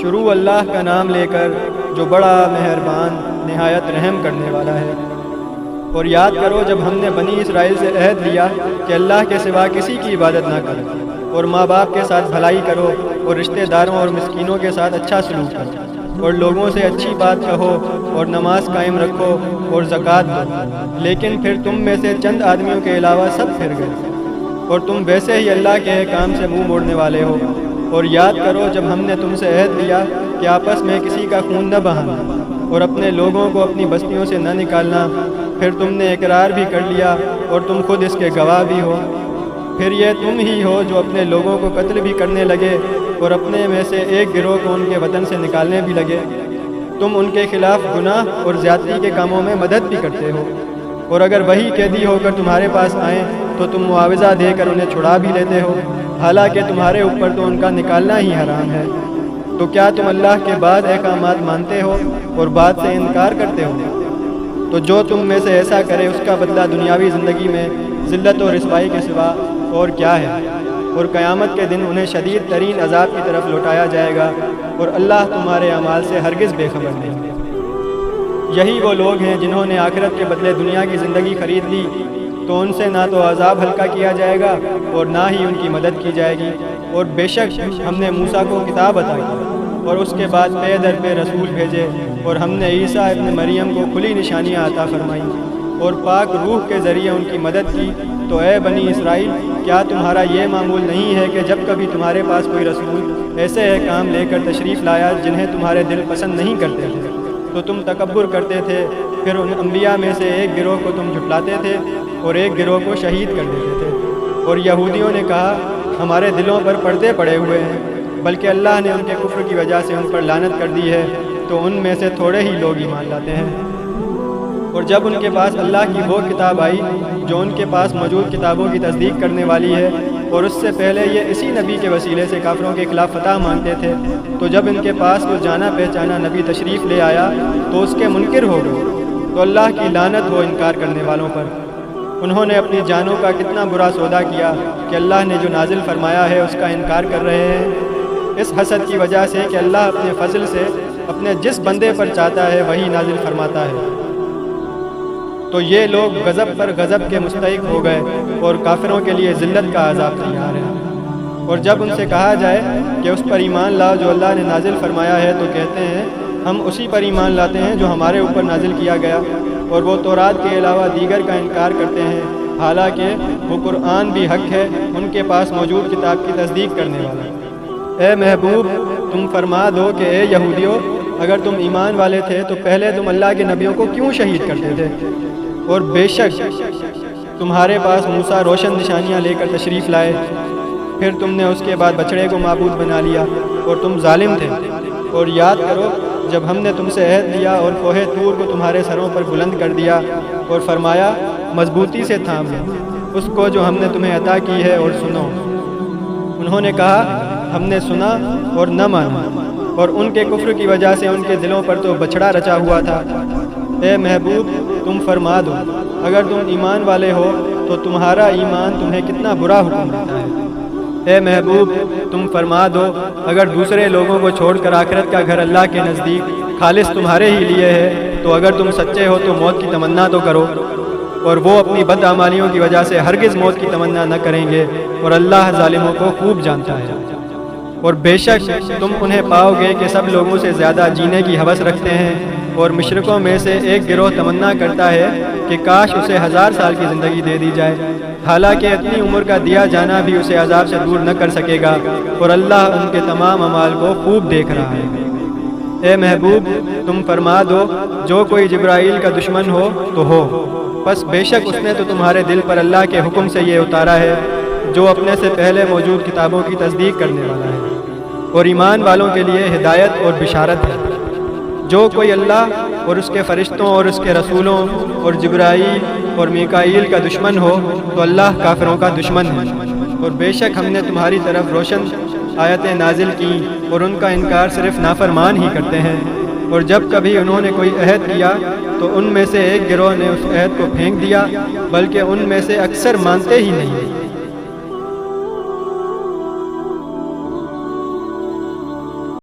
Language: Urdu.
شروع اللہ کا نام لے کر جو بڑا مہربان نہایت رحم کرنے والا ہے۔ اور یاد کرو جب ہم نے بنی اسرائیل سے عہد لیا کہ اللہ کے سوا کسی کی عبادت نہ کرو، اور ماں باپ کے ساتھ بھلائی کرو، اور رشتہ داروں اور مسکینوں کے ساتھ اچھا سلوک کرو، اور لوگوں سے اچھی بات کہو، اور نماز قائم رکھو، اور زکوٰۃ دو۔ لیکن پھر تم میں سے چند آدمیوں کے علاوہ سب پھر گئے، اور تم ویسے ہی اللہ کے احکام سے منہ موڑنے والے ہو۔ اور یاد کرو جب ہم نے تم سے عہد لیا کہ آپس میں کسی کا خون نہ بہانا، اور اپنے لوگوں کو اپنی بستیوں سے نہ نکالنا، پھر تم نے اقرار بھی کر لیا اور تم خود اس کے گواہ بھی ہو۔ پھر یہ تم ہی ہو جو اپنے لوگوں کو قتل بھی کرنے لگے، اور اپنے میں سے ایک گروہ کو ان کے وطن سے نکالنے بھی لگے۔ تم ان کے خلاف گناہ اور زیادتی کے کاموں میں مدد بھی کرتے ہو، اور اگر وہی قیدی ہو کر تمہارے پاس آئیں تو تم معاوضہ دے کر انہیں چھڑا بھی لیتے ہو، حالانکہ تمہارے اوپر تو ان کا نکالنا ہی حرام ہے۔ تو کیا تم اللہ کے بعد احکامات مانتے ہو اور بات سے انکار کرتے ہو؟ تو جو تم میں سے ایسا کرے اس کا بدلہ دنیاوی زندگی میں ذلت و رسوائی کے سوا اور کیا ہے، اور قیامت کے دن انہیں شدید ترین عذاب کی طرف لوٹایا جائے گا، اور اللہ تمہارے اعمال سے ہرگز بے خبر نہیں۔ یہی وہ لوگ ہیں جنہوں نے آخرت کے بدلے دنیا کی زندگی خرید لی، تو ان سے نہ تو عذاب ہلکا کیا جائے گا اور نہ ہی ان کی مدد کی جائے گی۔ اور بے شک ہم نے موسیٰ کو کتاب عطا کی، اور اس کے بعد پے در پے رسول بھیجے، اور ہم نے عیسیٰ ابن مریم کو کھلی نشانیاں عطا فرمائیں، اور پاک روح کے ذریعے ان کی مدد کی۔ تو اے بنی اسرائیل، کیا تمہارا یہ معمول نہیں ہے کہ جب کبھی تمہارے پاس کوئی رسول ایسے احکام لے کر تشریف لایا جنہیں تمہارے دل پسند نہیں کرتے تھے، تو تم تکبر کرتے تھے، پھر ان انبیاء میں سے ایک گروہ کو تم جھٹلاتے تھے اور ایک گروہ کو شہید کر دیتے تھے۔ اور یہودیوں نے کہا ہمارے دلوں پر پردے پڑے ہوئے ہیں، بلکہ اللہ نے ان کے کفر کی وجہ سے ان پر لعنت کر دی ہے، تو ان میں سے تھوڑے ہی لوگ ایمان لاتے ہیں۔ اور جب ان کے پاس اللہ کی وہ کتاب آئی جو ان کے پاس موجود کتابوں کی تصدیق کرنے والی ہے، اور اس سے پہلے یہ اسی نبی کے وسیلے سے کافروں کے خلاف فتح مانگتے تھے، تو جب ان کے پاس وہ جانا پہچانا نبی تشریف لے آیا تو اس کے منکر ہو گئے۔ تو اللہ کی لعنت ہو انکار کرنے والوں پر۔ انہوں نے اپنی جانوں کا کتنا برا سودا کیا کہ اللہ نے جو نازل فرمایا ہے اس کا انکار کر رہے ہیں، اس حسد کی وجہ سے کہ اللہ اپنے فضل سے اپنے جس بندے پر چاہتا ہے وہی نازل فرماتا ہے۔ تو یہ لوگ غضب پر غضب کے مستحق ہو گئے، اور کافروں کے لیے ذلت کا عذاب تیار ہے۔ اور جب ان سے کہا جائے کہ اس پر ایمان لاؤ جو اللہ نے نازل فرمایا ہے، تو کہتے ہیں ہم اسی پر ایمان لاتے ہیں جو ہمارے اوپر نازل کیا گیا، اور وہ تورات کے علاوہ دیگر کا انکار کرتے ہیں، حالانکہ وہ قرآن بھی حق ہے، ان کے پاس موجود کتاب کی تصدیق کرنے والا۔ اے محبوب، تم فرما دو کہ اے یہودیوں، اگر تم ایمان والے تھے تو پہلے تم اللہ کے نبیوں کو کیوں شہید کرتے تھے؟ اور بے شک تمہارے پاس موسیٰ روشن نشانیاں لے کر تشریف لائے، پھر تم نے اس کے بعد بچڑے کو معبود بنا لیا، اور تم ظالم تھے۔ اور یاد کرو جب ہم نے تم سے عہد لیا اور کوہ طور کو تمہارے سروں پر بلند کر دیا، اور فرمایا مضبوطی سے تھام لو اس کو جو ہم نے تمہیں عطا کی ہے، اور سنو۔ انہوں نے کہا ہم نے سنا اور نہ مانا، اور ان کے کفر کی وجہ سے ان کے دلوں پر تو بچھڑا رچا ہوا تھا۔ اے محبوب، تم فرما دو اگر تم ایمان والے ہو تو تمہارا ایمان تمہیں کتنا برا حکم دیتا ہے۔ اے محبوب، تم فرما دو اگر دوسرے لوگوں کو چھوڑ کر آخرت کا گھر اللہ کے نزدیک خالص تمہارے ہی لیے ہے، تو اگر تم سچے ہو تو موت کی تمنا تو کرو۔ اور وہ اپنی بدعمالیوں کی وجہ سے ہرگز موت کی تمنا نہ کریں گے، اور اللہ ظالموں کو خوب جانتا ہے۔ اور بے شک تم انہیں پاؤ گے کہ سب لوگوں سے زیادہ جینے کی ہوس رکھتے ہیں، اور مشرکوں میں سے ایک گروہ تمنا کرتا ہے کہ کاش اسے 1000 سال کی زندگی دے دی جائے، حالانکہ اتنی عمر کا دیا جانا بھی اسے عذاب سے دور نہ کر سکے گا، اور اللہ ان کے تمام اعمال کو خوب دیکھ رہا ہے۔ اے محبوب، تم فرما دو جو کوئی جبرائیل کا دشمن ہو تو ہو، پس بے شک اس نے تو تمہارے دل پر اللہ کے حکم سے یہ اتارا ہے جو اپنے سے پہلے موجود کتابوں کی تصدیق کرنے والا ہے، اور ایمان والوں کے لیے ہدایت اور بشارت ہے۔ جو کوئی اللہ اور اس کے فرشتوں اور اس کے رسولوں اور جبرائیل اور میکائیل کا دشمن ہو تو اللہ کافروں کا دشمن ہے۔ اور بے شک ہم نے تمہاری طرف روشن آیتیں نازل کی، اور ان کا انکار صرف نافرمان ہی کرتے ہیں۔ اور جب کبھی انہوں نے کوئی عہد کیا تو ان میں سے ایک گروہ نے اس عہد کو پھینک دیا، بلکہ ان میں سے اکثر مانتے ہی نہیں۔